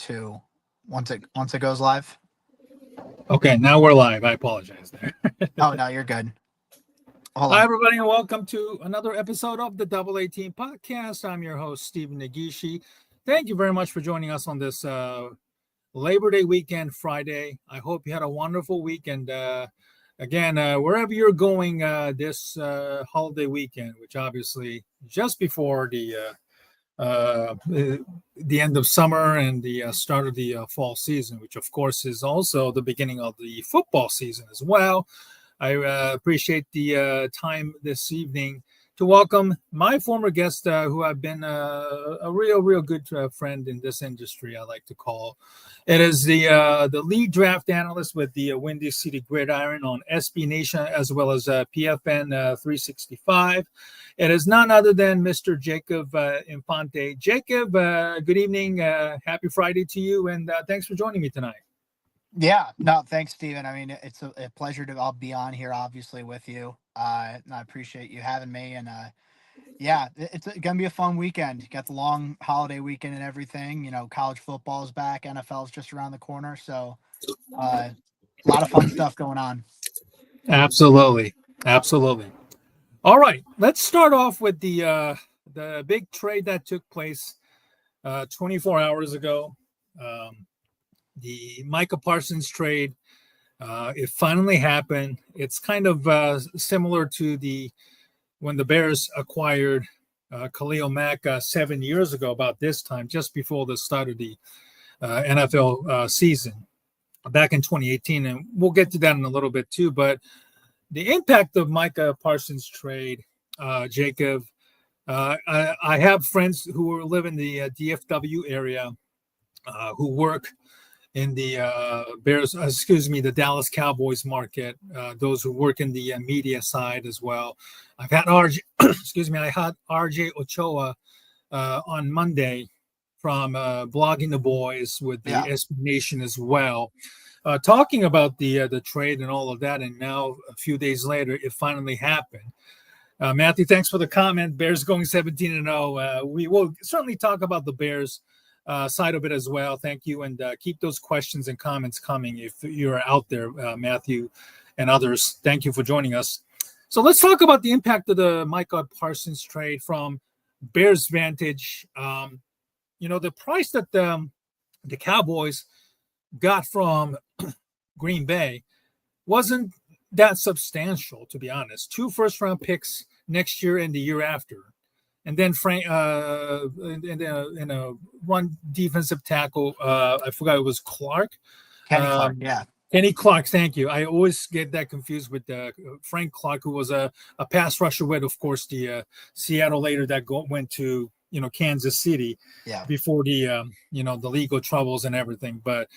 2 once it goes live. Okay, now we're live. I apologize there. Oh no, you're good. Hold Hi, on. everybody, and welcome to another episode of the Double 18 Podcast. I'm your host, Stephen Nagishi. Thank you very much for joining us on this Labor Day weekend, Friday. I hope you had a wonderful weekend. Again, wherever you're going this holiday weekend, which obviously just before the end of summer and the start of the fall season, which of course is also the beginning of the football season as well. I appreciate the time this evening to welcome my former guest, who I've been a real good friend in this industry, I like to call. It is the lead draft analyst with the Windy City Gridiron on SB Nation, as well as PFN 365. It is none other than Mr. Jacob Infante. Jacob, good evening. Happy Friday to you, and thanks for joining me tonight. Yeah, no, thanks, Steven. I mean, it's a pleasure to I'll be on here, obviously, with you. And I appreciate you having me. And yeah, it's gonna be a fun weekend. You got the long holiday weekend and everything. You know, college football is back, NFL is just around the corner, so a lot of fun stuff going on. Absolutely. All right, let's start off with the big trade that took place 24 hours ago. The Micah Parsons trade. It finally happened. It's kind of similar to when the Bears acquired Khalil Mack 7 years ago, about this time, just before the start of the NFL season back in 2018. And we'll get to that in a little bit too. But the impact of Micah Parsons trade, Jacob, I have friends who live in the DFW area who work in the the Dallas Cowboys market, those who work in the media side as well. I've had RJ Ochoa on Monday from Blogging the Boys with the SB Nation as well, talking about the trade and all of that. And now, a few days later, it finally happened. Matthew, thanks for the comment. Bears going 17-0. We will certainly talk about the Bears side of it as well. Thank you, and keep those questions and comments coming if you're out there, Matthew and others. Thank you for joining us. So let's talk about the impact of the Micah Parsons trade from Bears' vantage. The price that the Cowboys got from Green Bay wasn't that substantial, to be honest. 2 first-round picks next year and the year after. And then Frank, in a run defensive tackle, I forgot it was Clark. Kenny Clark, yeah. Kenny Clark, thank you. I always get that confused with Frank Clark, who was a pass rusher with, of course, the Seattle later that went to Kansas City before the the legal troubles and everything. But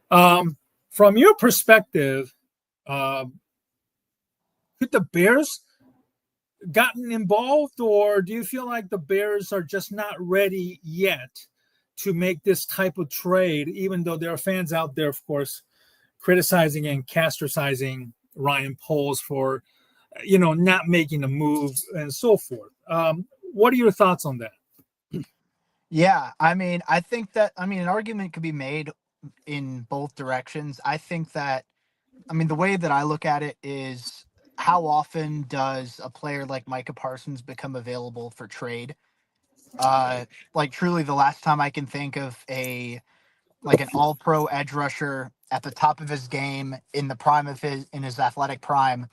from your perspective, could the Bears gotten involved, or do you feel like the Bears are just not ready yet to make this type of trade, even though there are fans out there, of course, criticizing and castricizing Ryan Poles for not making a move and so forth? What are your thoughts on that? Yeah, I mean, I think that an argument could be made in both directions. I think that the way that I look at it is, how often does a player like Micah Parsons become available for trade? Truly, the last time I can think of an all-pro edge rusher at the top of his game, in his athletic prime,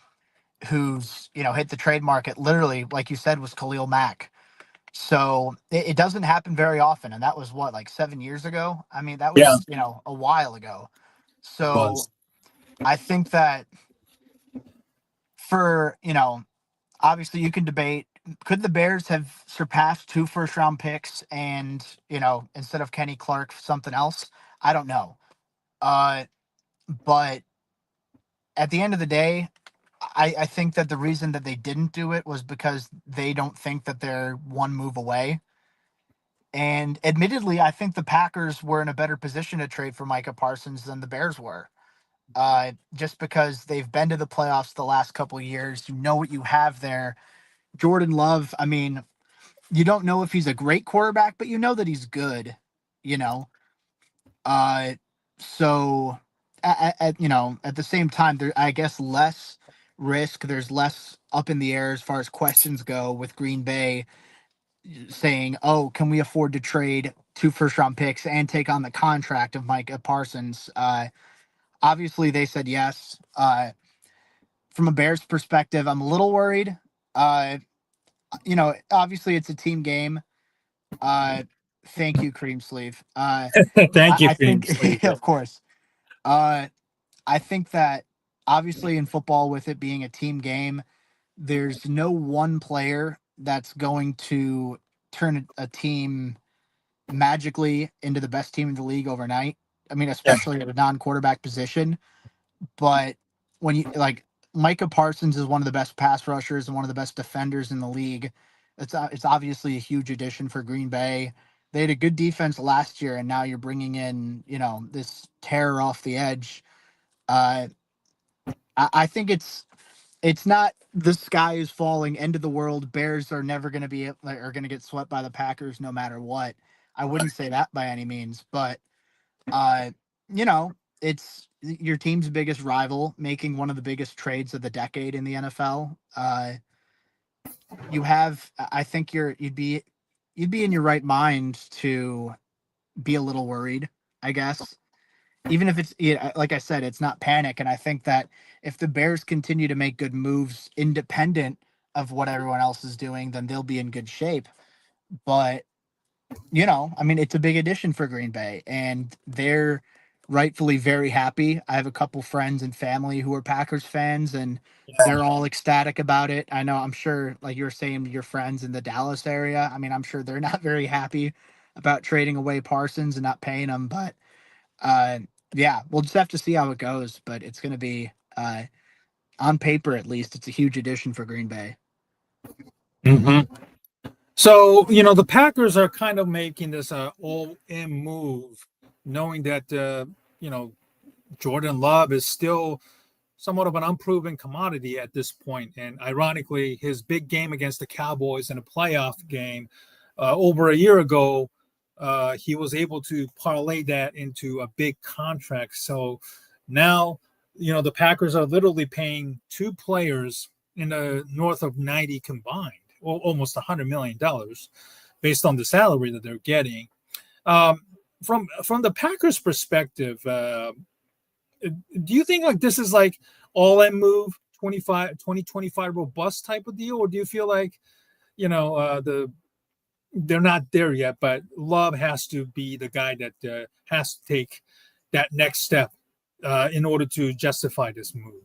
who's hit the trade market, literally, like you said, was Khalil Mack. So it doesn't happen very often, and that was 7 years ago. I mean, that was a while ago. So I think that for obviously you can debate, could the Bears have surpassed 2 first-round picks and instead of Kenny Clark, something else? I don't know. But at the end of the day, I think that the reason that they didn't do it was because they don't think that they're one move away. And admittedly, I think the Packers were in a better position to trade for Micah Parsons than the Bears were. Just because they've been to the playoffs the last couple of years. You know what you have there. Jordan Love, I mean, you don't know if he's a great quarterback, but you know that he's good, Uh, so at the same time, there I guess less risk. There's less up in the air as far as questions go with Green Bay saying, "Oh, can we afford to trade two first round picks and take on the contract of Micah Parsons?" Obviously, they said yes. From a Bears perspective, I'm a little worried. Uh, Obviously, it's a team game. Uh, Thank you, Cream Sleeve. Thank you, I Cream think, Sleeve. of course. Uh, I think that obviously in football, with it being a team game, there's no one player that's going to turn a team magically into the best team in the league overnight. I mean, Yeah. especially at a non-quarterback position. But when you like Micah Parsons is one of the best pass rushers and one of the best defenders in the league. It's obviously a huge addition for Green Bay. They had a good defense last year, and now you're bringing in this terror off the edge. Uh, I think it's not the sky is falling, end of the world. Bears are never going to be are going to get swept by the Packers no matter what. I wouldn't say that by any means, but uh, you know, it's your team's biggest rival making one of the biggest trades of the decade in the NFL. I think you'd be in your right mind to be a little worried, I guess. Even if it's like I said, it's not panic, and I think that if the Bears continue to make good moves independent of what everyone else is doing, then they'll be in good shape. But I mean, it's a big addition for Green Bay, and they're rightfully very happy. I have a couple friends and family who are Packers fans, and they're all ecstatic about it. I know, I'm sure, like you were saying, your friends in the Dallas area. I mean, I'm sure they're not very happy about trading away Parsons and not paying him, but uh, yeah, we'll just have to see how it goes. But it's going to be, on paper at least, it's a huge addition for Green Bay. Hmm. So, the Packers are kind of making this all-in move, knowing that, Jordan Love is still somewhat of an unproven commodity at this point. And ironically, his big game against the Cowboys in a playoff game over a year ago, he was able to parlay that into a big contract. So now, the Packers are literally paying two players in the north of 90 combined, or almost $100 million, based on the salary that they're getting. Um, from the Packers' perspective, do you think like this is like all in move 2025 robust type of deal, or do you feel like they're not there yet, but Love has to be the guy that has to take that next step in order to justify this move?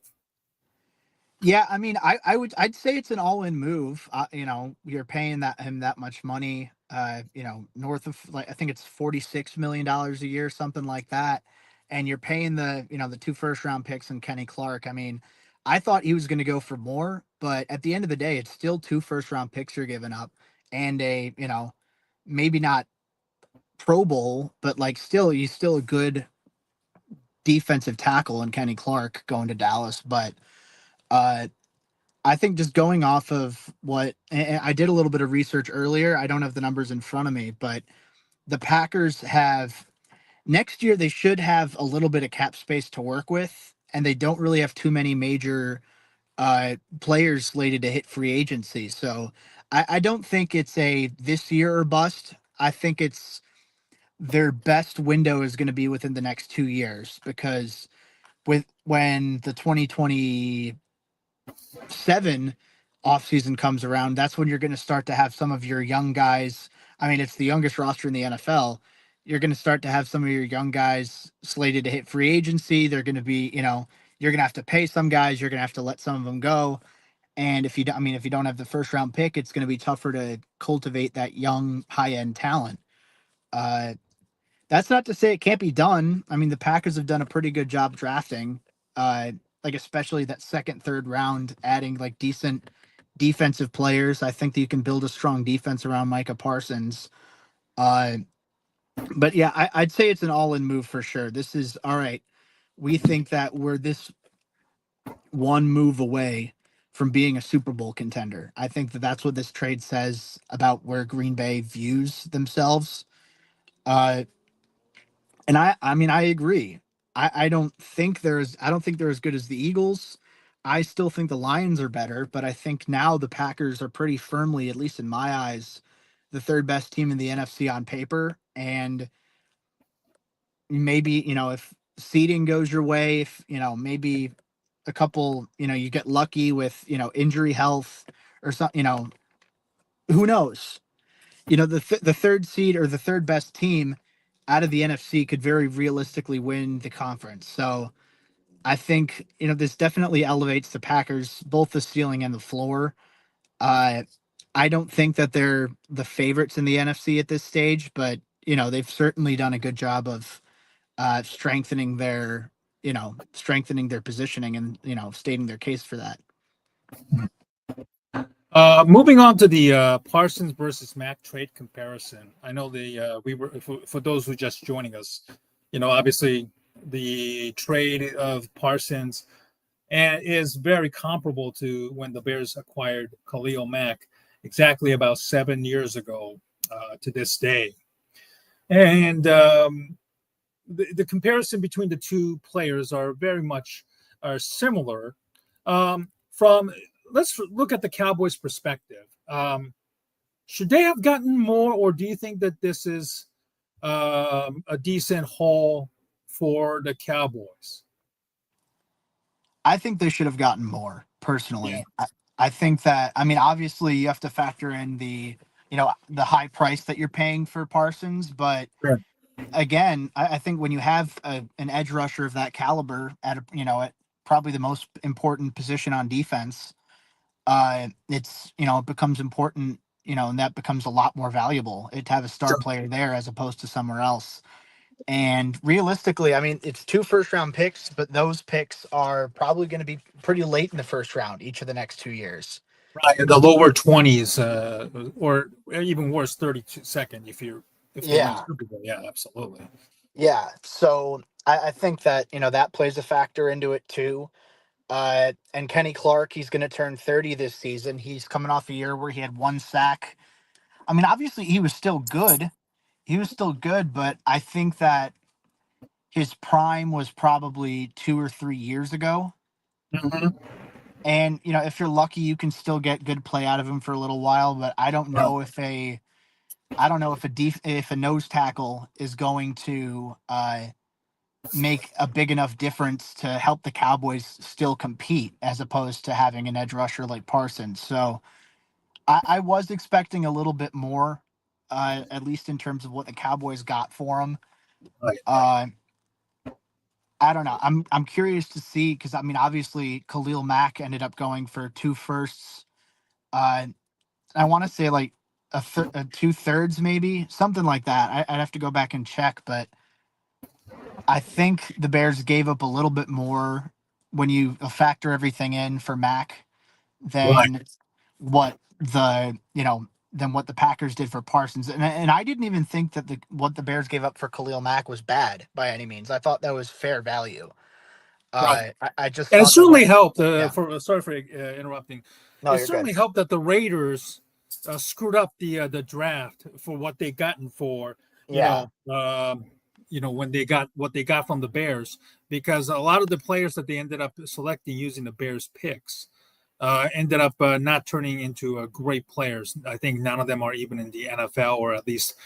Yeah, I mean, I'd say it's an all-in move. You're paying him that much money. North of, like, I think it's $46 million a year, something like that, and you're paying the two first-round picks and Kenny Clark. I mean, I thought he was going to go for more, but at the end of the day, it's still two first-round picks you're giving up, and maybe not Pro Bowl, but like he's still a good defensive tackle in Kenny Clark going to Dallas, but. Uh, I think just going off of what I did a little bit of research earlier. I don't have the numbers in front of me, but the Packers have next year, they should have a little bit of cap space to work with, and they don't really have too many major players slated to hit free agency. So I don't think it's a this year or bust. I think it's their best window is going to be within the next 2 years, because when the 2027 offseason comes around, that's when you're going to start to have some of your young guys. I mean, it's the youngest roster in the NFL. You're going to start to have some of your young guys slated to hit free agency. They're going to be, you're going to have to pay some guys. You're going to have to let some of them go. And if you don't, I mean, if you don't have the first round pick, it's going to be tougher to cultivate that young high end talent. Uh, that's not to say it can't be done. I mean, the Packers have done a pretty good job drafting, uh, like especially that second, third round, adding like decent defensive players. I think that you can build a strong defense around Micah Parsons. Uh, but yeah, I'd say it's an all-in move for sure. This is all right. We think that we're this one move away from being a Super Bowl contender. I think that that's what this trade says about where Green Bay views themselves. Uh, And I mean, I agree. I don't think they're as good as the Eagles. I still think the Lions are better, but I think now the Packers are pretty firmly, at least in my eyes, the third best team in the NFC on paper. And maybe, if seeding goes your way, if, maybe a couple, you get lucky with, injury health or something, who knows? The third seed or the third best team out of the NFC could very realistically win the conference. So I think this definitely elevates the Packers, both the ceiling and the floor. Uh, I don't think that they're the favorites in the NFC at this stage, but they've certainly done a good job of strengthening their positioning and stating their case for that. Moving on to the Parsons versus Mac trade comparison. I know we were for those who just joining us. Obviously the trade of Parsons and is very comparable to when the Bears acquired Khalil Mack exactly about 7 years ago to this day. And the comparison between the two players are very much are similar. From let's look at the Cowboys' perspective. Should they have gotten more, or do you think that this is a decent haul for the Cowboys? I think they should have gotten more Yeah, personally. I think that, I mean, obviously you have to factor in the high price that you're paying for Parsons, but sure. again, I think when you have an edge rusher of that caliber at probably the most important position on defense, it becomes important, and that becomes a lot more valuable to have a star Sure. player there as opposed to somewhere else. And realistically, I mean, it's two first round picks, but those picks are probably going to be pretty late in the first round each of the next 2 years. Right, the lower 20s, or even worse, 32nd if they win the Yeah. Super Bowl. Yeah, absolutely. Yeah. So I think that, that plays a factor into it too. And Kenny Clark, he's going to turn 30 this season. He's coming off a year where he had one sack. I mean, obviously, he was still good. He was still good, but I think that his prime was probably 2 or 3 years ago. Mm-hmm. And if you're lucky, you can still get good play out of him for a little while. But Right. I don't know if a nose tackle is going to make a big enough difference to help the Cowboys still compete, as opposed to having an edge rusher like Parsons. So I was expecting a little bit more, at least in terms of what the Cowboys got for him. Right. Uh, I don't know. I'm curious to see, because I mean, obviously, Khalil Mack ended up going for two firsts. Uh, I want to say like a 2/3, maybe something like that. I'd have to go back and check, but I think the Bears gave up a little bit more when you factor everything in for Mack Right. than what than what the Packers did for Parsons. And I didn't even think that what the Bears gave up for Khalil Mack was bad by any means. I thought that was fair value. Right. I just And it thought that, certainly like, helped. yeah, For Sorry for interrupting. no, It you're good. certainly helped that the Raiders screwed up the draft for what they gotten for Yeah, when they got what they got from the Bears, because a lot of the players that they ended up selecting using the Bears picks ended up not turning into great players. I think none of them are even in the NFL, or at least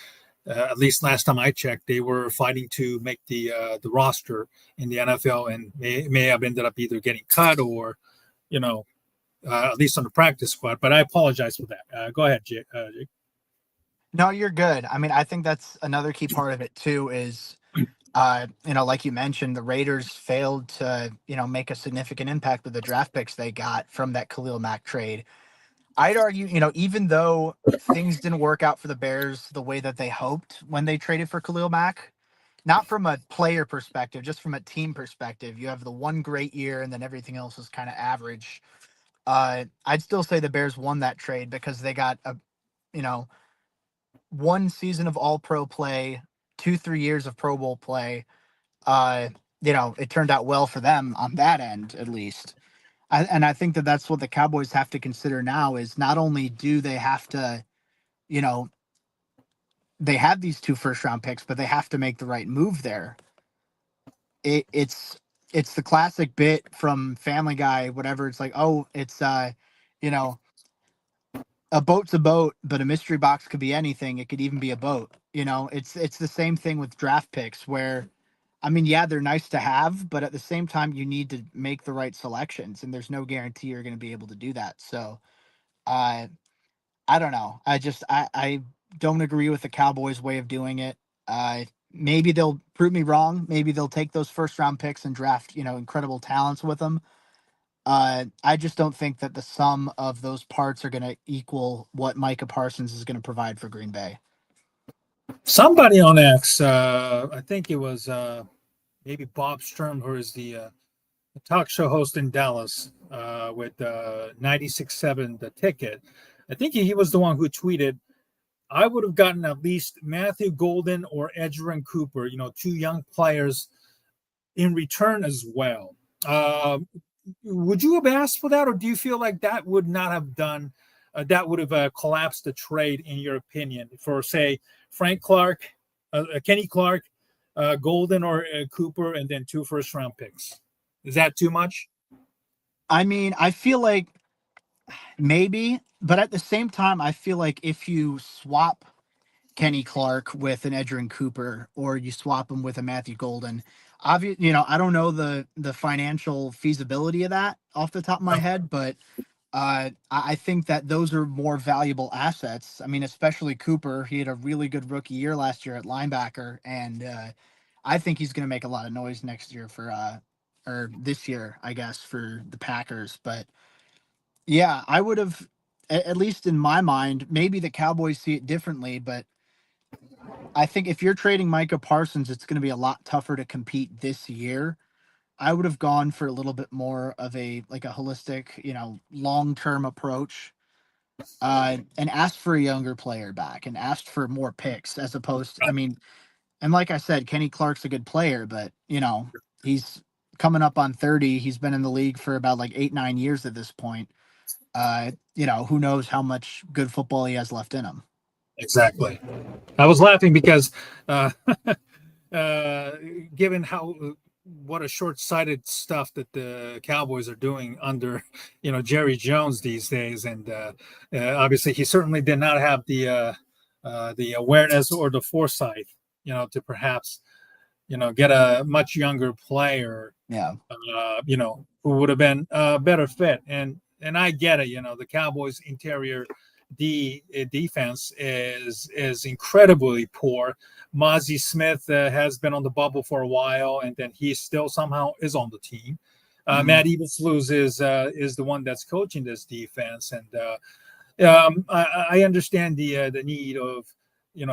last time I checked, they were fighting to make the roster in the NFL, and may have ended up either getting cut or, you know, at least on the practice squad. But I apologize for that. Go ahead, Jake. no, you're good. I mean, I think that's another key part of it too. Is like you mentioned, the Raiders failed to make a significant impact with the draft picks they got from that Khalil Mack trade. I'd argue, even though things didn't work out for the Bears the way that they hoped when they traded for Khalil Mack, not from a player perspective, just from a team perspective, you have the one great year and then everything else is kind of average. I'd still say the Bears won that trade because they got you know, one season of all pro play, 2, 3 years of Pro Bowl play. Uh, it turned out well for them on that end, at least. And I think that that's what the Cowboys have to consider now is not only do they have to, you know, they have these 2 first-round picks, but they have to make the right move there. It's the classic bit from Family Guy, whatever. It's like, oh, it's you know, a boat's a boat, but a mystery box could be anything. It could even be a boat. It's the same thing with draft picks where, I mean, yeah, they're nice to have, but at the same time, you need to make the right selections, and there's no guarantee you're going to be able to do that. So, uh, I don't know. I don't agree with the Cowboys' way of doing it. Maybe they'll prove me wrong. Maybe they'll take those first-round picks and draft, incredible talents with them. I just don't think that the sum of those parts are going to equal what Micah Parsons is going to provide for Green Bay. Somebody on X, I think it was maybe Bob Sturm, who is the talk show host in Dallas with 96.7 The Ticket. I think he was the one who tweeted, I would have gotten at least Matthew Golden or Edgerrin Cooper, two young players in return as well. Would you have asked for that, or do you feel like that would not have done, that would have collapsed the trade, in your opinion, for, say, Frank Clark, Kenny Clark, Golden or Cooper, and then 2 first-round picks? Is that too much? I mean, I feel like maybe, but at the same time, I feel like if you swap Kenny Clark with an Edgerrin Cooper, or you swap him with a Matthew Golden, obviously, I don't know the financial feasibility of that off the top of my head, but I think that those are more valuable assets. I mean, especially Cooper. He had a really good rookie year last year at linebacker, and I think he's going to make a lot of noise next year or this year, I guess, for the Packers. But yeah, I would have, at least in my mind, maybe the Cowboys see it differently, but I think if you're trading Micah Parsons, it's going to be a lot tougher to compete this year. I would have gone for a little bit more of a holistic, long-term approach, and asked for a younger player back and asked for more picks as opposed to, I mean, and like I said, Kenny Clark's a good player, but he's coming up on 30. He's been in the league for about like 8, 9 years at this point. Who knows how much good football he has left in him. Exactly. I was laughing because given how what a short-sighted stuff that the Cowboys are doing under Jerry Jones these days, and obviously he certainly did not have the awareness or the foresight to perhaps get a much younger player, Yeah. who would have been a better fit. And I get it, the Cowboys interior defense is incredibly poor. Mozzie Smith has been on the bubble for a while, and then he still somehow is on the team. Matt Eberflus is the one that's coaching this defense, and I understand the need of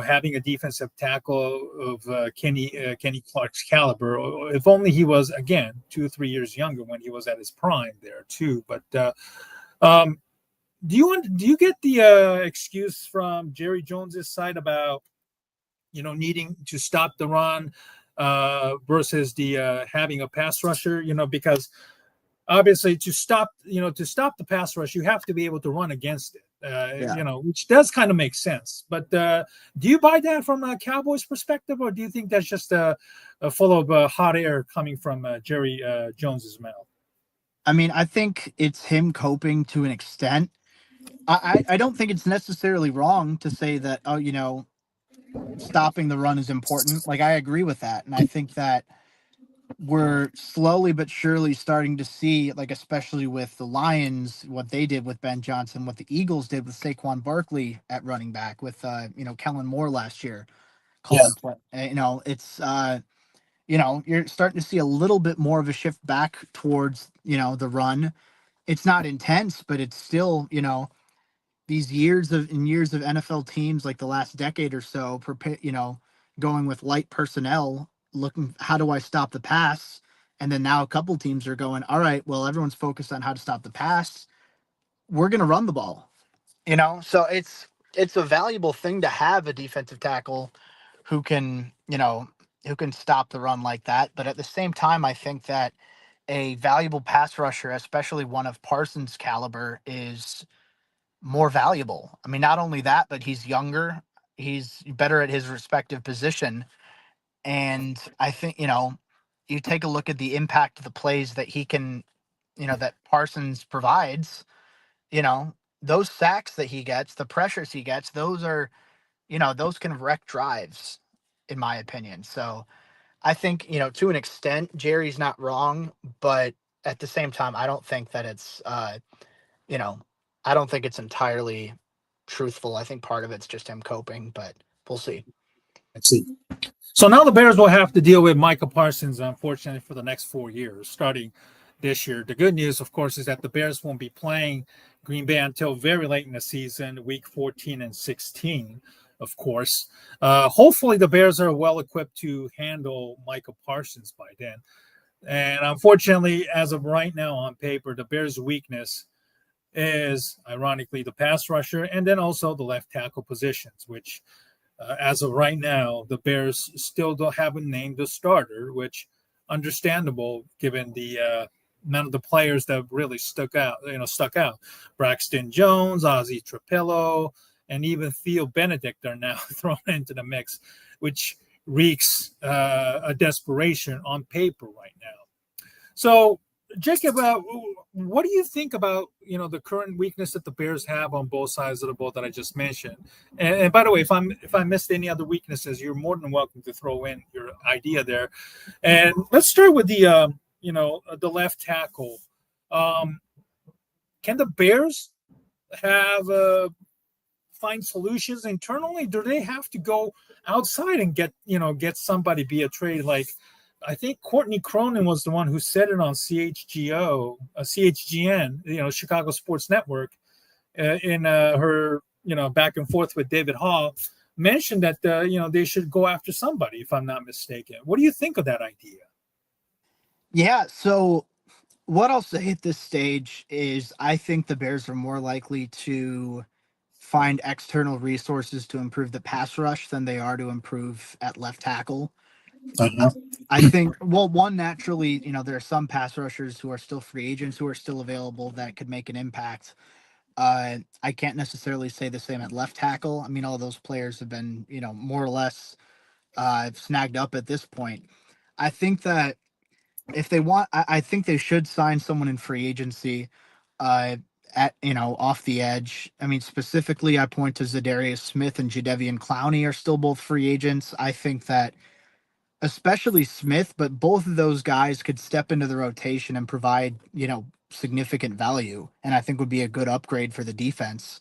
having a defensive tackle of Kenny Clark's caliber. If only he was, again, 2 or 3 years younger when he was at his prime there too. But do you get the excuse from Jerry Jones's side about needing to stop the run versus the having a pass rusher? Because obviously to stop the pass rush, you have to be able to run against it. Which does kind of make sense. But do you buy that from a Cowboys perspective, or do you think that's just full of hot air coming from Jerry Jones's mouth? I mean, I think it's him coping to an extent. I don't think it's necessarily wrong to say that, oh, stopping the run is important. Like, I agree with that. And I think that we're slowly but surely starting to see, like, especially with the Lions, what they did with Ben Johnson, what the Eagles did with Saquon Barkley at running back, with Kellen Moore last year Yeah, calling play. It's you're starting to see a little bit more of a shift back towards the run. It's not intense, but it's still these years of NFL teams, like the last decade or so, prepare going with light personnel, looking, how do I stop the pass? And then now a couple teams are going, all right, well, everyone's focused on how to stop the pass. We're going to run the ball. So it's a valuable thing to have a defensive tackle who can stop the run like that. But at the same time, I think that a valuable pass rusher, especially one of Parsons' caliber, is more valuable. I mean, not only that, but he's younger. He's better at his respective position. And I think, you take a look at the impact of the plays that he can, that Parsons provides, you know, those sacks that he gets, the pressures he gets, those are, those can wreck drives, in my opinion. So I think, to an extent, Jerry's not wrong, but at the same time, I don't think that it's, you know, I don't think it's entirely truthful. I think part of it's just him coping, but we'll see. Let's see. So now the Bears will have to deal with Micah Parsons, unfortunately, for the next 4 years, starting this year. The good news, of course, is that the Bears won't be playing Green Bay until very late in the season, week 14 and 16, of course. Hopefully, the Bears are well equipped to handle Micah Parsons by then. And unfortunately, as of right now on paper, the Bears' weakness is, ironically, the pass rusher and then also the left tackle positions, which as of right now, the Bears still haven't named a starter, which understandable given the amount of the players that really stuck out. Braxton Jones, Ozzie Trapillo, and even Theo Benedict are now thrown into the mix, which reeks a desperation on paper right now. So, Jacob, what do you think about the current weakness that the Bears have on both sides of the ball that I just mentioned? And by the way, if I missed any other weaknesses, you're more than welcome to throw in your idea there. And let's start with the left tackle. Can the Bears have find solutions internally? Do they have to go outside and get somebody via trade? Like, I think Courtney Cronin was the one who said it on CHGN, Chicago Sports Network, in her back and forth with David Hall, mentioned that they should go after somebody, if I'm not mistaken. What do you think of that idea? Yeah, so what I'll say at this stage is I think the Bears are more likely to find external resources to improve the pass rush than they are to improve at left tackle. Uh-huh. I think, well, one, naturally, there are some pass rushers who are still free agents who are still available that could make an impact. I can't necessarily say the same at left tackle. I mean, all those players have been, more or less snagged up at this point. I think that if they want, I think they should sign someone in free agency, uh, at off the edge. I mean, specifically, I point to Zadarius Smith and Jadeveon Clowney are still both free agents. I think that especially Smith, but both of those guys could step into the rotation and provide significant value, and I think would be a good upgrade for the defense.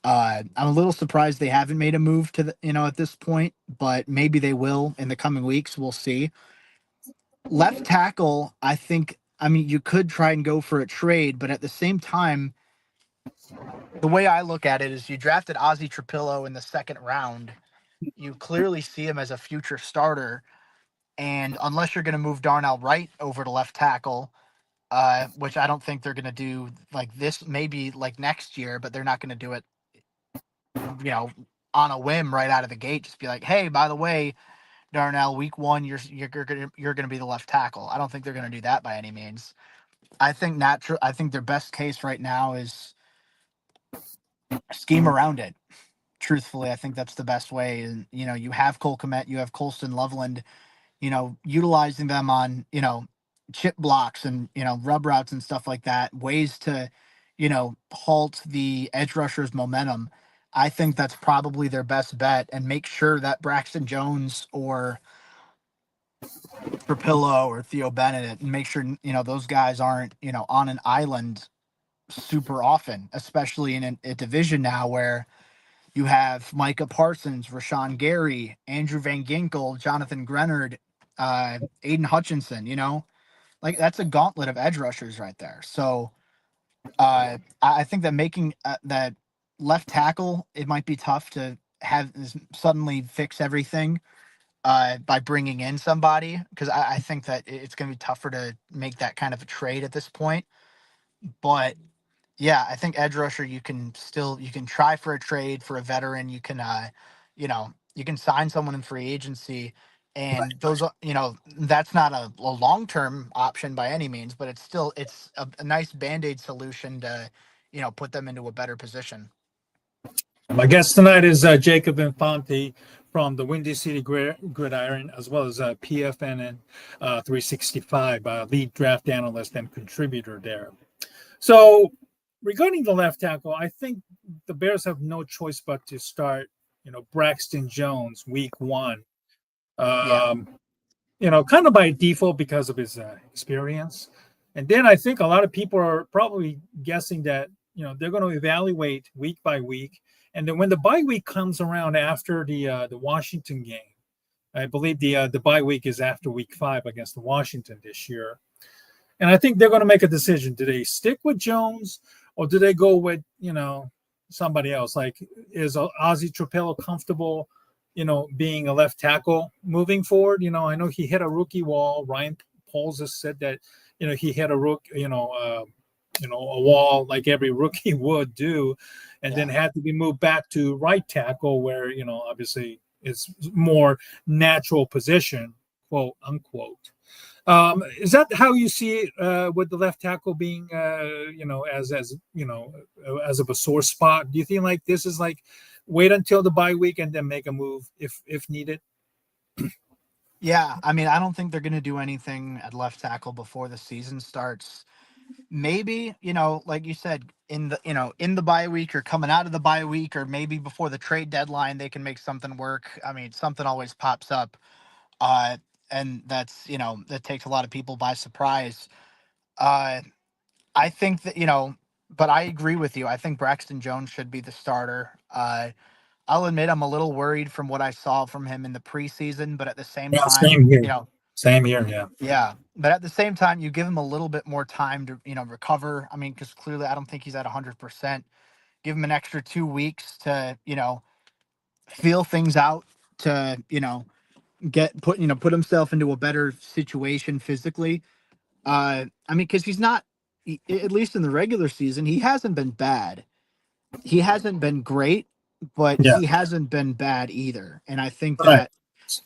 I'm a little surprised they haven't made a move to the at this point, but maybe they will in the coming weeks. We'll see. Left tackle, I think. I mean, you could try and go for a trade, but at the same time, the way I look at it is you drafted Ozzie Trapillo in the second round. You clearly see him as a future starter. And unless you're going to move Darnell Wright over to left tackle, which I don't think they're going to do like this, maybe like next year, but they're not going to do it, you know, on a whim right out of the gate. Just be like, hey, by the way, Darnell, week one, you're gonna be the left tackle. I don't think they're gonna do that by any means. I think their best case right now is scheme around it. Truthfully, I think that's the best way. And you have Cole Kmet, you have Colston Loveland, utilizing them on chip blocks and rub routes and stuff like that, ways to halt the edge rushers' momentum. I think that's probably their best bet, and make sure that Braxton Jones or Trapillo or Theo Bennett, and make sure those guys aren't on an island super often, especially in a division now where you have Micah Parsons, Rashawn Gary, Andrew Van Ginkel, Jonathan Grenard, Aiden Hutchinson. Like that's a gauntlet of edge rushers right there. So I think that making that left tackle, it might be tough to have suddenly fix everything by bringing in somebody, because I think that it's going to be tougher to make that kind of a trade at this point. But yeah, I think edge rusher, you can try for a trade for a veteran. You can you can sign someone in free agency, and those that's not a long term option by any means, but it's a nice band aid solution to put them into a better position. My guest tonight is Jacob Infante from the Windy City Gridiron, as well as PFN 365, lead draft analyst and contributor there. So, regarding the left tackle, I think the Bears have no choice but to start, Braxton Jones week one. Yeah. Um, kind of by default because of his experience. And then I think a lot of people are probably guessing that, they're going to evaluate week by week. And then when the bye week comes around after the Washington game, I believe the bye week is after week 5 against the Washington this year. And I think they're going to make a decision. Do they stick with Jones or do they go with, somebody else? Like, is Ozzy Trapello comfortable, being a left tackle moving forward? I know he hit a rookie wall. Ryan Poles has said that, he hit a a wall like every rookie would do, and then had to be moved back to right tackle where, obviously it's more natural position, quote unquote. Is that how you see it with the left tackle being, as of a sore spot? Do you think like this is like wait until the bye week and then make a move if needed? Yeah, I mean, I don't think they're going to do anything at left tackle before the season starts. Maybe, like you said, in the bye week or coming out of the bye week, or maybe before the trade deadline, they can make something work. I mean, something always pops up. Uh, and that's, that takes a lot of people by surprise. Uh, I think that, but I agree with you. I think Braxton Jones should be the starter. I'll admit I'm a little worried from what I saw from him in the preseason, but at the same Yeah, time, same here. Same here. Yeah. yeah. But at the same time, you give him a little bit more time to, recover. I mean, because clearly I don't think he's at 100%. Give him an extra 2 weeks to, feel things out, to, put himself into a better situation physically. I mean, because he's not, at least in the regular season, he hasn't been bad. He hasn't been great, but Yeah. he hasn't been bad either. And I think Right. that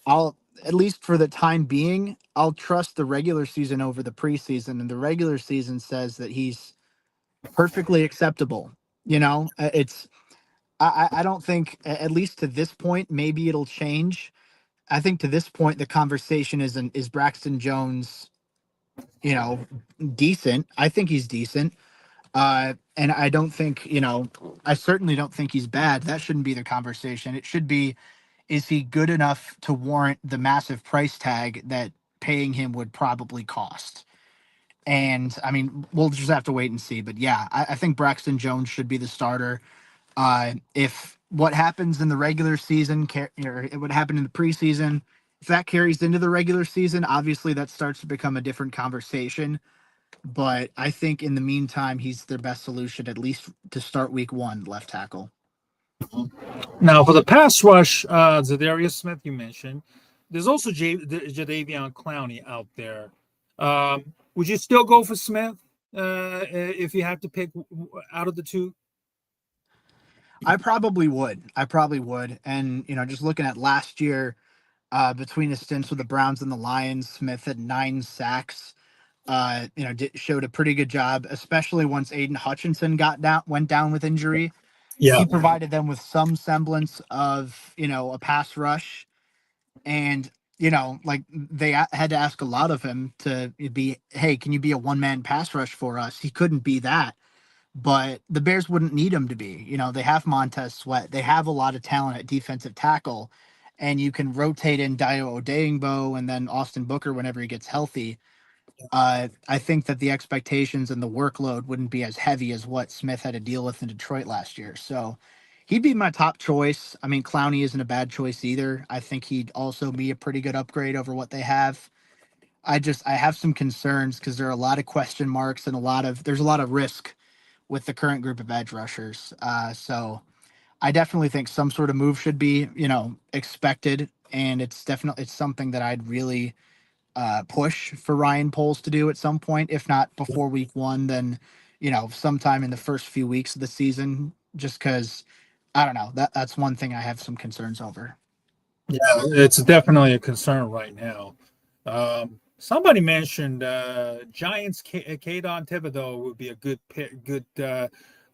I'll, at least for the time being, I'll trust the regular season over the preseason. And the regular season says that he's perfectly acceptable. It's, I don't think, at least to this point, maybe it'll change. I think to this point, the conversation is Braxton Jones, you know, decent. I think he's decent. And I don't think, I certainly don't think he's bad. That shouldn't be the conversation. It should be, is he good enough to warrant the massive price tag that paying him would probably cost? And I mean, we'll just have to wait and see. But yeah, I think Braxton Jones should be the starter. If what happens in the regular season, or what happened in the preseason, if that carries into the regular season, obviously that starts to become a different conversation. But I think in the meantime, he's their best solution, at least to start week one, left tackle. Now for the pass rush, Zadarius Smith you mentioned. There's also Jadeveon Clowney out there. Would you still go for Smith if you had to pick out of the two? I probably would. I probably would. And, just looking at last year, between his stints with the Browns and the Lions, Smith had 9 sacks. Showed a pretty good job, especially once Aiden Hutchinson went down with injury. Yeah. He provided them with some semblance of, a pass rush. And, like they had to ask a lot of him to be, hey, can you be a one-man pass rush for us? He couldn't be that. But the Bears wouldn't need him to be. They have Montez Sweat. They have a lot of talent at defensive tackle. And you can rotate in Dio Odeyingbo and then Austin Booker whenever he gets healthy. I think that the expectations and the workload wouldn't be as heavy as what Smith had to deal with in Detroit last year. So he'd be my top choice. I mean, Clowney isn't a bad choice either. I think he'd also be a pretty good upgrade over what they have. I have some concerns because there are a lot of question marks and there's a lot of risk with the current group of edge rushers. So I definitely think some sort of move should be, expected. And it's something that I'd really push for Ryan Poles to do at some point, if not before week one, then sometime in the first few weeks of the season. Just because I don't know, that's one thing I have some concerns over. Yeah, it's definitely a concern right now. Somebody mentioned Giants Kayvon Thibodeau would be a good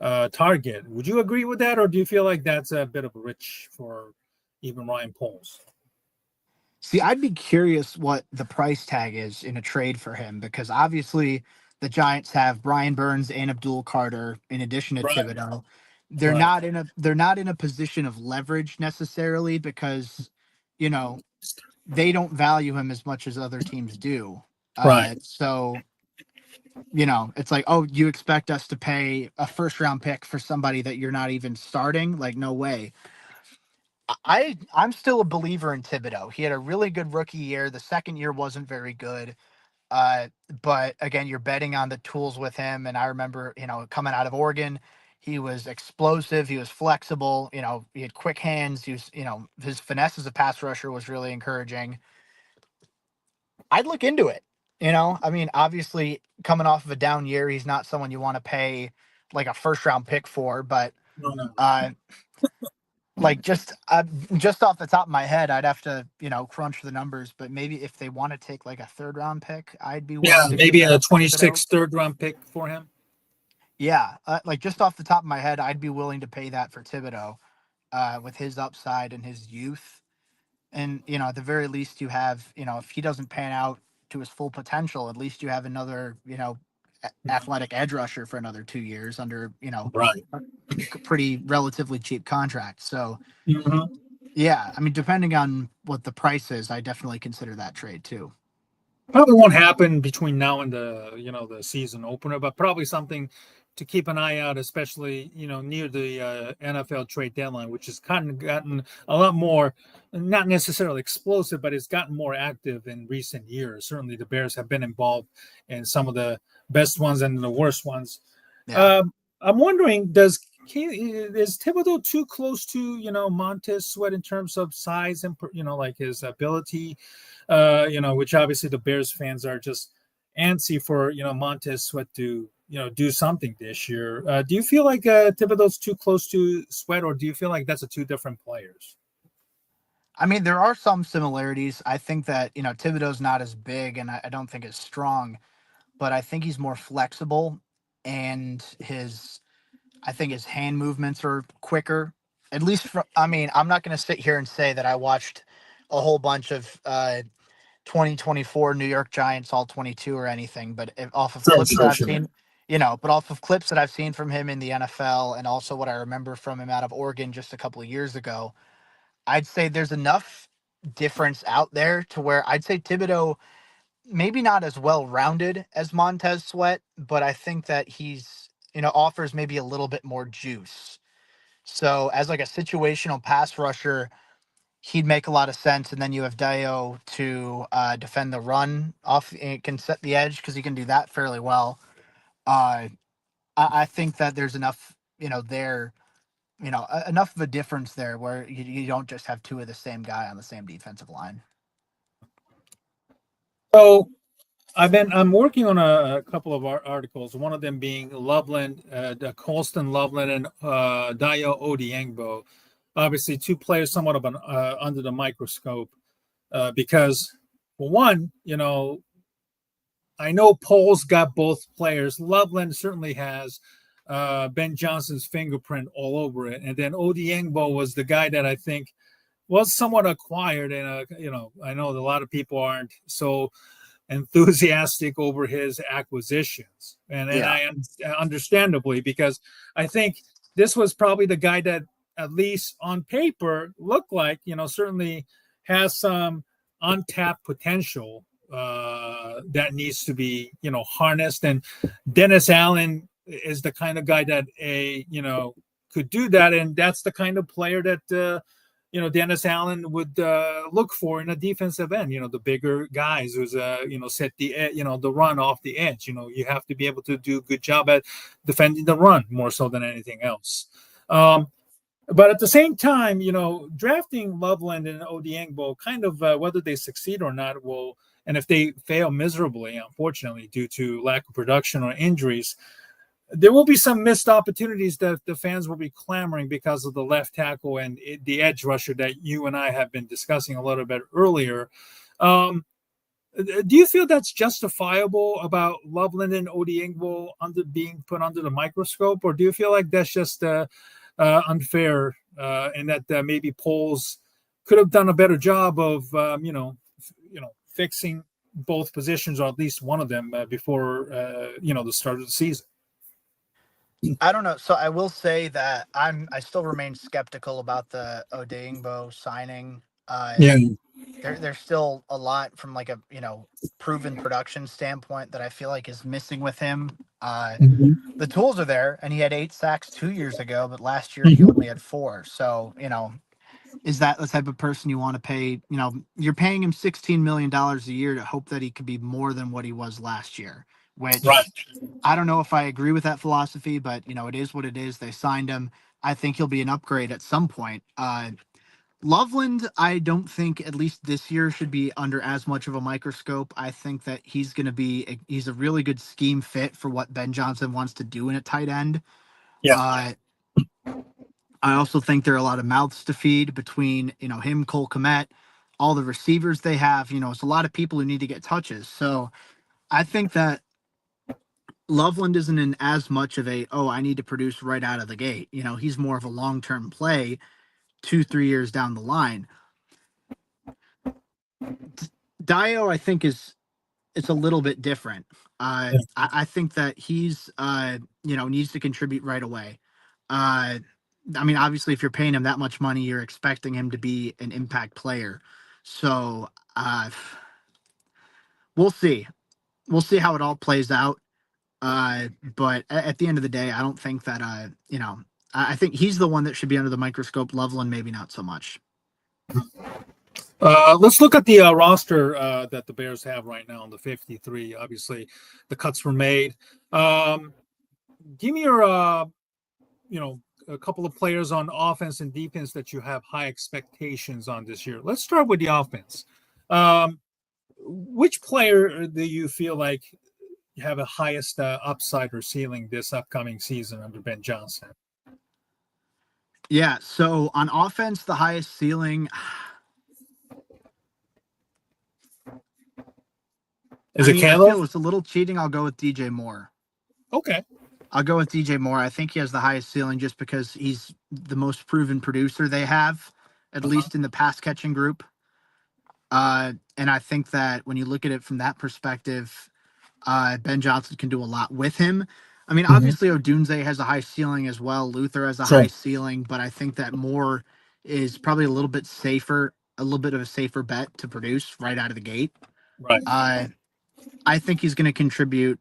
target. Would you agree with that, or do you feel like that's a bit of a rich for even Ryan Poles? See, I'd be curious what the price tag is in a trade for him because obviously the Giants have Brian Burns and Abdul Carter in addition to Right, Thibodeau. right, They're not in a position of leverage necessarily because you know they don't value him as much as other teams do. right. So it's like, oh, you expect us to pay a first round pick for somebody that you're not even starting? Like, no way. I'm still a believer in Thibodeau. He had a really good rookie year. The second year wasn't very good. Uh, but again, you're betting on the tools with him. And I remember, coming out of Oregon, he was explosive. He was flexible. He had quick hands. His finesse as a pass rusher was really encouraging. I'd look into it. I mean, obviously, coming off of a down year, he's not someone you want to pay like a first round pick for. But No, no. uh, like just off the top of my head, I'd have to crunch the numbers. But maybe if they want to take like a third round pick, I'd be Yeah, willing to give maybe that a up for Thibodeau. 26 third round pick for him. Yeah, like just off the top of my head, I'd be willing to pay that for Thibodeau, with his upside and his youth. And at the very least, you have if he doesn't pan out to his full potential, at least you have another athletic edge rusher for another 2 years under Right. a pretty relatively cheap contract. So Mhm. yeah, I mean, depending on what the price is, I definitely consider that trade too. Probably won't happen between now and the season opener, but probably something to keep an eye out, especially near the NFL trade deadline, which has kind of gotten a lot more, not necessarily explosive, but it's gotten more active in recent years. Certainly, the Bears have been involved in some of the best ones and the worst ones. Yeah. I'm wondering, is Thibodeau too close to Montez Sweat in terms of size and like his ability? Which obviously the Bears fans are just antsy for Montez Sweat to do something this year. Do you feel like Thibodeau's too close to Sweat, or do you feel like that's a two different players? I mean, there are some similarities. I think that, Thibodeau's not as big and I don't think as strong, but I think he's more flexible and I think his hand movements are quicker. At least I mean, I'm not going to sit here and say that I watched a whole bunch of 2024 New York Giants all 22 or anything, but off of Sure, clips that sure, I've sure. seen, but off of clips that I've seen from him in the NFL and also what I remember from him out of Oregon just a couple of years ago, I'd say there's enough difference out there to where I'd say Thibodeau maybe not as well rounded as Montez Sweat, but I think that he's offers maybe a little bit more juice. So as like a situational pass rusher, he'd make a lot of sense. And then you have Dio to defend the run off. It can set the edge because he can do that fairly well. Uh, I think that there's enough, there, enough of a difference there where you don't just have two of the same guy on the same defensive line. So I'm working on a couple of articles. One of them being Loveland, the Colston Loveland and Dio Odiengbo. Obviously, two players somewhat of an under the microscope because, for one, I know Poles got both players. Loveland certainly has Ben Johnson's fingerprint all over it, and then Odiengbo was the guy that I think was somewhat acquired, and I know a lot of people aren't so enthusiastic over his acquisitions, and Yeah. I understandably, because I think this was probably the guy that, at least on paper, looked like certainly has some untapped potential that needs to be harnessed. And Dennis Allen is the kind of guy that could do that, and that's the kind of player that Dennis Allen would look for in a defensive end. The bigger guys who's set the run off the edge. You have to be able to do a good job at defending the run more so than anything else. But at the same time, drafting Loveland and Odiengbo, kind of whether they succeed or not will, and if they fail miserably, unfortunately, due to lack of production or injuries, there will be some missed opportunities that the fans will be clamoring because of the left tackle and the edge rusher that you and I have been discussing a little bit earlier. Um, Do you feel that's justifiable about Loveland and Odiengbo being put under the microscope, or do you feel like that's just unfair, and that maybe polls could have done a better job of fixing both positions, or at least one of them, before the start of the season? I don't know. So I will say that I still remain skeptical about the Odeyingbo signing. Yeah. There's still a lot from like a proven production standpoint that I feel like is missing with him. Mm-hmm. The tools are there, and he had 8 sacks 2 years ago, but last year he Mm-hmm. only had four. So is that the type of person you want to pay? You're paying him $16 million a year to hope that he could be more than what he was last year, Right. which I don't know if I agree with that philosophy, but it is what it is. They signed him. I think he'll be an upgrade at some point. Loveland, I don't think at least this year should be under as much of a microscope. I think that he's a really good scheme fit for what Ben Johnson wants to do in a tight end. Yeah. Uh, I also think there are a lot of mouths to feed between him, Cole Kmet, all the receivers they have. It's a lot of people who need to get touches. So I think that Loveland isn't in as much of a, I need to produce right out of the gate. He's more of a long term play, 2-3 years down the line. Dio, I think, it's a little bit different. I think that he's needs to contribute right away. I mean, obviously, if you're paying him that much money, you're expecting him to be an impact player. So we'll see. We'll see how it all plays out. But at the end of the day, I don't think that I think he's the one that should be under the microscope. Loveland, maybe not so much. Let's look at the roster that the Bears have right now on the 53. Obviously, the cuts were made. Give me your, a couple of players on offense and defense that you have high expectations on this year. Let's start with the offense. Which player do you feel like you have a highest upside or ceiling this upcoming season under Ben Johnson? Yeah. So on offense, the highest ceiling. Is it I Caleb? feel it's a little cheating. I'll go with DJ Moore. Okay. I'll go with DJ Moore. I think he has the highest ceiling just because he's the most proven producer they have, at Uh-huh. least in the pass catching group. And I think that when you look at it from that perspective, Ben Johnson can do a lot with him. I mean, Mm-hmm. obviously Odunze has a high ceiling as well. Luther has a Sure. high ceiling, but I think that Moore is probably a little bit safer, a little bit of a safer bet to produce right out of the gate. Right. I think he's going to contribute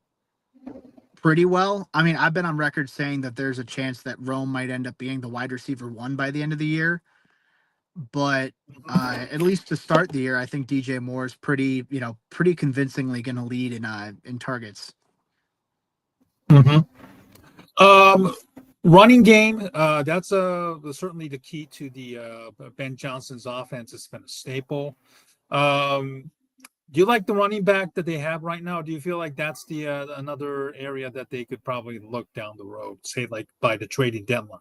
pretty well. I mean, I've been on record saying that there's a chance that Rome might end up being the wide receiver one by the end of the year. But at least to start the year, I think DJ Moore is pretty convincingly going to lead in targets. Mm-hmm. Running game, that's certainly the key to the Ben Johnson's offense. It's been a staple. Do you like the running back that they have right now? Do you feel like that's the another area that they could probably look down the road, say like by the trading deadline?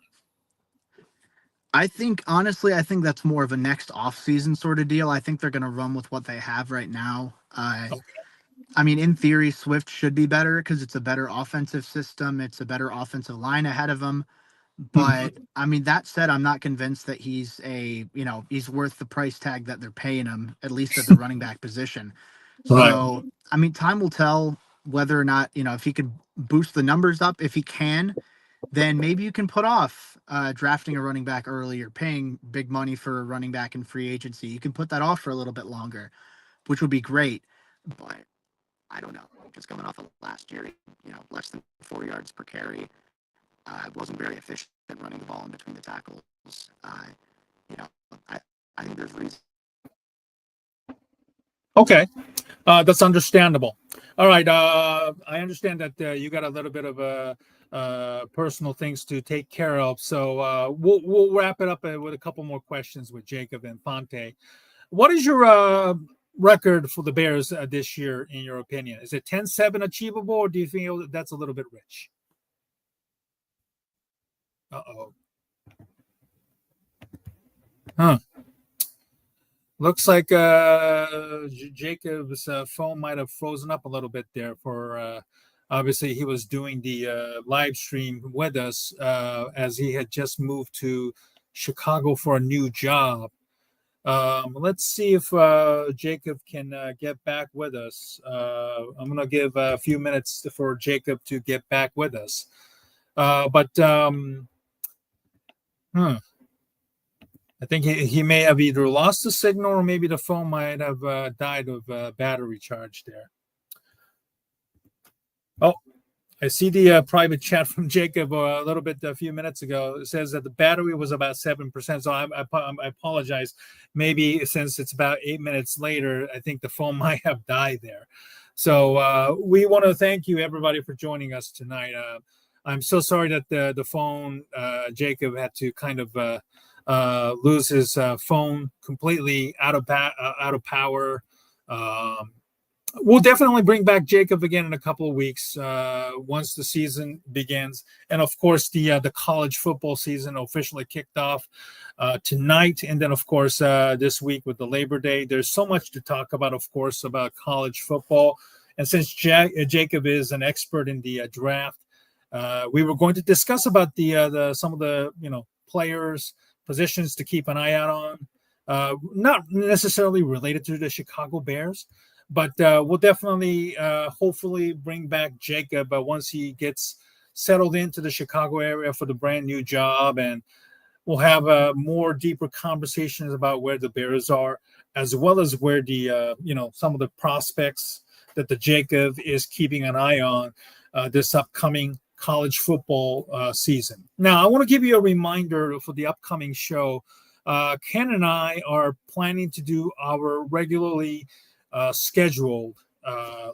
Honestly, I think that's more of a next offseason sort of deal. I think they're going to run with what they have right now. Okay. I mean, in theory, Swift should be better because it's a better offensive system. It's a better offensive line ahead of him. Mm-hmm. But I mean, that said, I'm not convinced that he's worth the price tag that they're paying him, at least at the running back position. Right. So, I mean, time will tell whether or not, if he could boost the numbers up. If he can, then maybe you can put off drafting a running back early or paying big money for a running back in free agency. You can put that off for a little bit longer, which would be great. But I don't know. Just coming off of last year, less than 4 yards per carry. Wasn't very efficient running the ball in between the tackles. You know, I, I think there's reason. Okay. That's understandable. All right. I understand that you got a little bit of personal things to take care of. So we'll wrap it up with a couple more questions with Jacob Infante. What is your record for the Bears this year, in your opinion? Is it 10-7 achievable, or do you feel that that's a little bit rich? Uh-oh. Huh. Looks like Jacob's phone might have frozen up a little bit there. For obviously he was doing the live stream with us as he had just moved to Chicago for a new job. Let's see if Jacob can get back with us. I'm going to give a few minutes for Jacob to get back with us. I think he may have either lost the signal or maybe the phone might have died of battery charge there. Oh, I see the private chat from Jacob a few minutes ago. It says that the battery was about 7%. So I apologize. Maybe since it's about 8 minutes later, I think the phone might have died there. So we want to thank you, everybody, for joining us tonight. I'm so sorry that the phone, Jacob had to kind of lose his phone completely out of power. We'll definitely bring back Jacob again in a couple of weeks once the season begins, and of course the college football season officially kicked off tonight, and then of course this week with the Labor Day. There's so much to talk about, of course, about college football, and since Jacob is an expert in the draft, we were going to discuss about the some of the players, positions to keep an eye out on, not necessarily related to the Chicago Bears, but we'll definitely hopefully bring back Jacob once he gets settled into the Chicago area for the brand new job, and we'll have more deeper conversations about where the Bears are, as well as where the some of the prospects that the Jacob is keeping an eye on this upcoming college football season. Now, I want to give you a reminder for the upcoming show. Ken and I are planning to do our regularly scheduled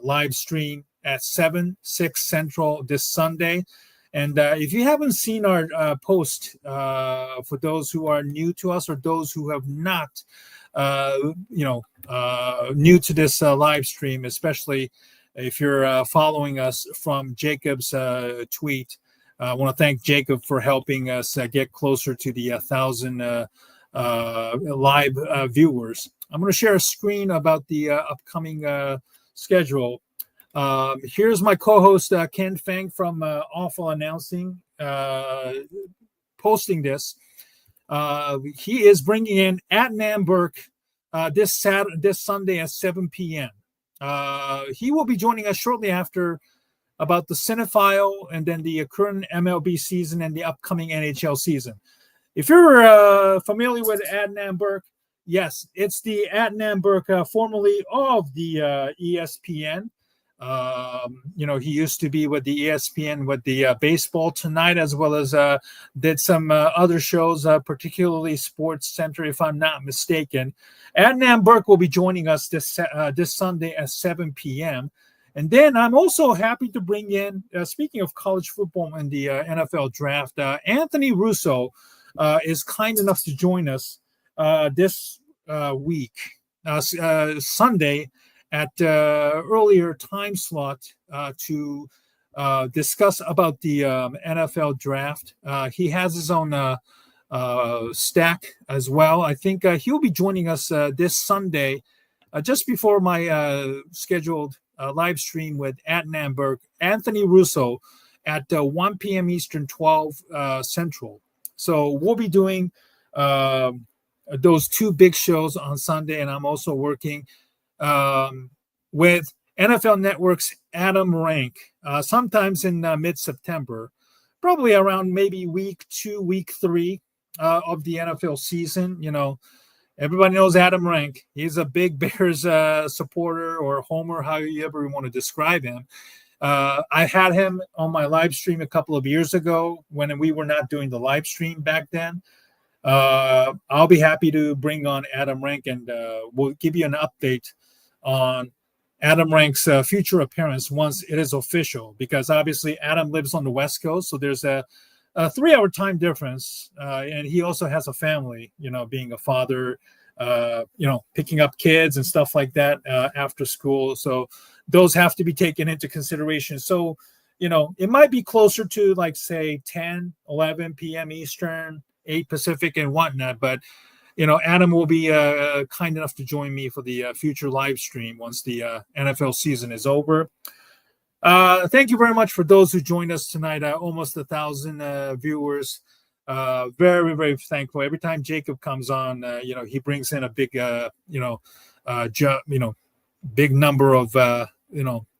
live stream at 6 Central this Sunday. And if you haven't seen our post, for those who are new to us or those who have not, new to this live stream, especially if you're following us from Jacob's tweet, I want to thank Jacob for helping us get closer to the 1,000 live viewers. I'm going to share a screen about the upcoming schedule. Here's my co-host, Ken Fang from Awful Announcing, posting this. He is bringing in Adnan Burke this Sunday at 7 p.m. He will be joining us shortly after about the Cinephile and then the current MLB season and the upcoming NHL season. If you're familiar with Adnan Burke, yes, it's the Adnan Burke, formerly of the ESPN. He used to be with the ESPN with the Baseball Tonight, as well as did some other shows, particularly Sports Center, if I'm not mistaken. Adnan Burke will be joining us this Sunday at 7 p.m. And then I'm also happy to bring in, speaking of college football and the NFL draft, Anthony Russo is kind enough to join us this week, Sunday, at earlier time slot to discuss about the NFL draft. He has his own stack as well. I think he'll be joining us this Sunday, just before my scheduled live stream with Adnan Burke, Anthony Russo, at 1 p.m. Eastern, 12 Central. So we'll be doing those two big shows on Sunday, and I'm also working with NFL Network's Adam Rank, sometimes in mid-September, probably around maybe week 2, week 3 of the NFL season. Everybody knows Adam Rank. He's a big Bears supporter or homer, however you want to describe him. I had him on my live stream a couple of years ago when we were not doing the live stream back then. I'll be happy to bring on Adam Rank, and we'll give you an update on Adam Rank's future appearance once it is official, because obviously Adam lives on the West Coast, so there's a 3-hour time difference, and he also has a family, being a father, picking up kids and stuff like that after school. So those have to be taken into consideration. So, it might be closer to, like, say 10, 11 p.m. Eastern, 8 Pacific and whatnot, but Adam will be kind enough to join me for the future live stream once the NFL season is over. Thank you very much for those who joined us tonight. Almost 1,000 viewers. Very, very thankful. Every time Jacob comes on, he brings in a big, big number of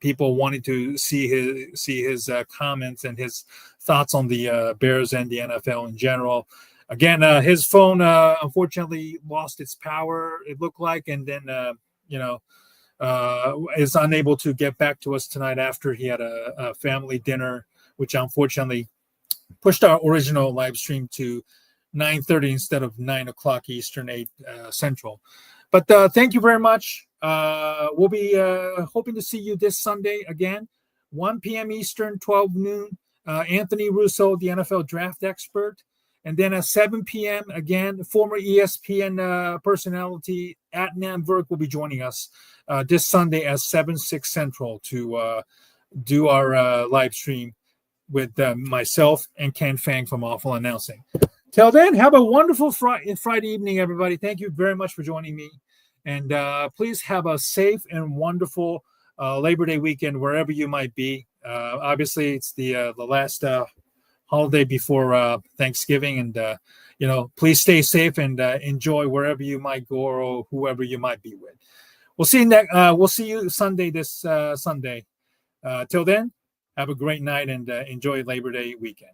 people wanting to see his comments and his thoughts on the Bears and the NFL in general. Again, his phone unfortunately lost its power, it looked like, and then is unable to get back to us tonight after he had a family dinner, which unfortunately pushed our original live stream to 9:30 instead of 9 o'clock Eastern, 8 Central. But thank you very much. We'll be hoping to see you this Sunday again, 1 p.m. Eastern, 12 noon. Anthony Russo, the NFL draft expert. And then at 7 p.m., again, former ESPN personality at Namverk will be joining us this Sunday at 7/6 Central to do our live stream with myself and Ken Fang from Awful Announcing. Till then, have a wonderful Friday evening, everybody. Thank you very much for joining me. And please have a safe and wonderful Labor Day weekend wherever you might be. Obviously, it's the last holiday before Thanksgiving, and please stay safe and enjoy wherever you might go or whoever you might be with. We'll see you Sunday this Sunday. Till then, have a great night and enjoy Labor Day weekend.